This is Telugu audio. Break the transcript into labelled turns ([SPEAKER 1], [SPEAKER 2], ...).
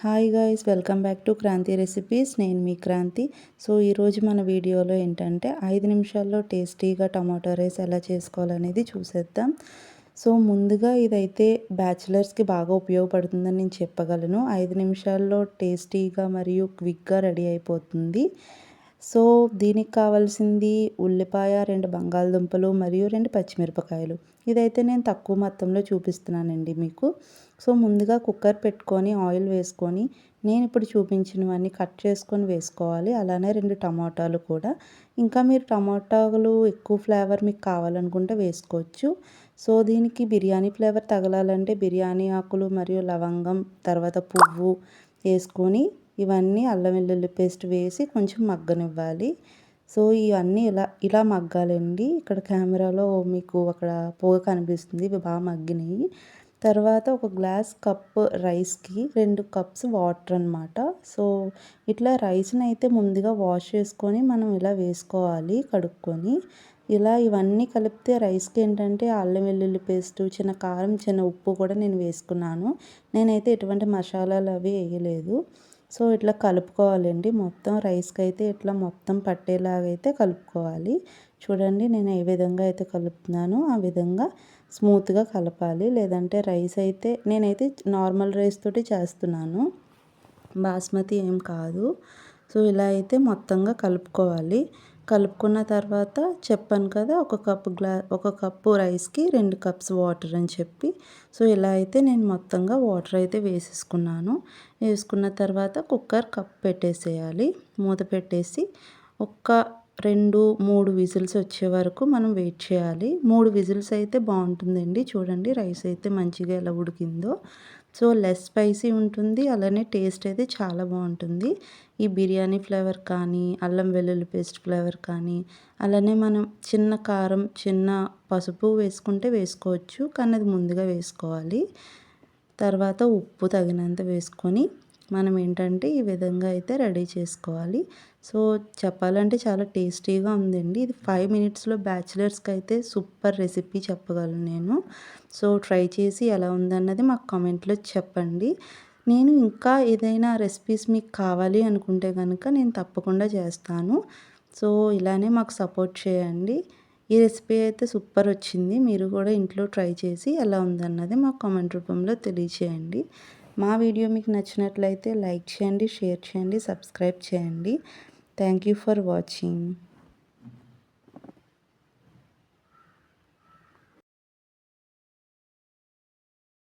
[SPEAKER 1] Hi guys, welcome back to Kranti recipes. నేను మీ క్రాంతి. సో ఈరోజు మన వీడియోలో ఏంటంటే 5 నిమిషాల్లో టేస్టీగా టమాటో రైస్ ఎలా చేసుకోవాలనేది చూసేద్దాం. సో ముందుగా ఇదైతే బ్యాచిలర్స్కి బాగా ఉపయోగపడుతుందని నేను చెప్పగలను. 5 నిమిషాల్లో టేస్టీగా మరియు క్విక్గా రెడీ అయిపోతుంది. సో దీనికి కావాల్సింది ఉల్లిపాయ, 2 బంగాళదుంపలు మరియు 2 పచ్చిమిరపకాయలు. ఇదైతే నేను తక్కువ మొత్తంలో చూపిస్తున్నానండి మీకు. సో ముందుగా కుక్కర్ పెట్టుకొని ఆయిల్ వేసుకొని నేను ఇప్పుడు చూపించినవన్నీ కట్ చేసుకొని వేసుకోవాలి. అలానే 2 టమాటాలు కూడా. ఇంకా మీరు టమాటాలు ఎక్కువ ఫ్లేవర్ మీకు కావాలనుకుంటే వేసుకోవచ్చు. సో దీనికి బిర్యానీ ఫ్లేవర్ తగలాలంటే బిర్యానీ ఆకులు మరియు లవంగం, తర్వాత పువ్వు వేసుకొని ఇవన్నీ అల్లం వెల్లుల్లి పేస్ట్ వేసి కొంచెం మగ్గనివ్వాలి. సో ఇవన్నీ ఇలా మగ్గాలండి. ఇక్కడ కెమెరాలో మీకు అక్కడ పొగ కనిపిస్తుంది, ఇవి బాగా మగ్గినాయి. తర్వాత ఒక కప్ రైస్కి 2 కప్స్ వాటర్ అనమాట. సో ఇట్లా రైస్ని అయితే ముందుగా వాష్ చేసుకొని మనం ఇలా వేసుకోవాలి కడుక్కొని. ఇలా ఇవన్నీ కలిపితే రైస్కి ఏంటంటే అల్లం వెల్లుల్లి పేస్టు, చిన్న కారం, చిన్న ఉప్పు కూడా నేను వేసుకున్నాను. నేనైతే ఎటువంటి మసాలాలు అవి వేయలేదు. సో ఇట్లా కలుపుకోవాలండి. మొత్తం రైస్కి అయితే ఇట్లా మొత్తం పట్టేలాగైతే కలుపుకోవాలి. చూడండి నేను ఏ విధంగా అయితే కలుపుతున్నానో ఆ విధంగా స్మూత్గా కలపాలి. లేదంటే రైస్ అయితే నేనైతే నార్మల్ రైస్ తోటి చేస్తున్నాను, బాస్మతి ఏం కాదు. సో ఇలా అయితే మొత్తంగా కలుపుకోవాలి. కలుపుకున్న తర్వాత చెప్పాను కదా, ఒక కప్పు రైస్కి 2 కప్స్ వాటర్ అని చెప్పి. సో ఇలా అయితే నేను మొత్తంగా వాటర్ అయితే వేసుకున్న తర్వాత కుక్కర్ కప్ పెట్టేసేయాలి. మూత పెట్టేసి ఒక్క 2-3 విజిల్స్ వచ్చే వరకు మనం వెయిట్ చేయాలి. 3 విజిల్స్ అయితే బాగుంటుందండి. చూడండి రైస్ అయితే మంచిగా ఎలా ఉడికిందో. సో లెస్ స్పైసీ ఉంటుంది, అలానే టేస్ట్ అయితే చాలా బాగుంటుంది. ఈ బిర్యానీ ఫ్లేవర్ కానీ, అల్లం వెల్లుల్లి పేస్ట్ ఫ్లేవర్ కానీ, అలానే మనం చిన్న కారం, చిన్న పసుపు వేసుకుంటే వేసుకోవచ్చు, కానీ అది ముందుగా వేసుకోవాలి. తర్వాత ఉప్పు తగినంత వేసుకొని మనం ఏంటంటే ఈ విధంగా అయితే రెడీ చేసుకోవాలి. సో చెప్పాలంటే చాలా టేస్టీగా ఉందండి. ఇది 5 మినిట్స్లో బ్యాచిలర్స్కి అయితే సూపర్ రెసిపీ చెప్పగలను నేను. సో ట్రై చేసి ఎలా ఉందన్నది మాకు కామెంట్లో చెప్పండి. నేను ఇంకా ఏదైనా రెసిపీస్ మీకు కావాలి అనుకుంటే కనుక నేను తప్పకుండా చేస్తాను. సో ఇలానే మాకు సపోర్ట్ చేయండి. ఈ రెసిపీ అయితే సూపర్ వచ్చింది. మీరు కూడా ఇంట్లో ట్రై చేసి ఎలా ఉందన్నది మాకు కామెంట్ రూపంలో తెలియచేయండి. మా వీడియో మీకు నచ్చినట్లయితే లైక్ చేయండి, షేర్ చేయండి, సబ్స్క్రైబ్ చేయండి. Thank you for watching.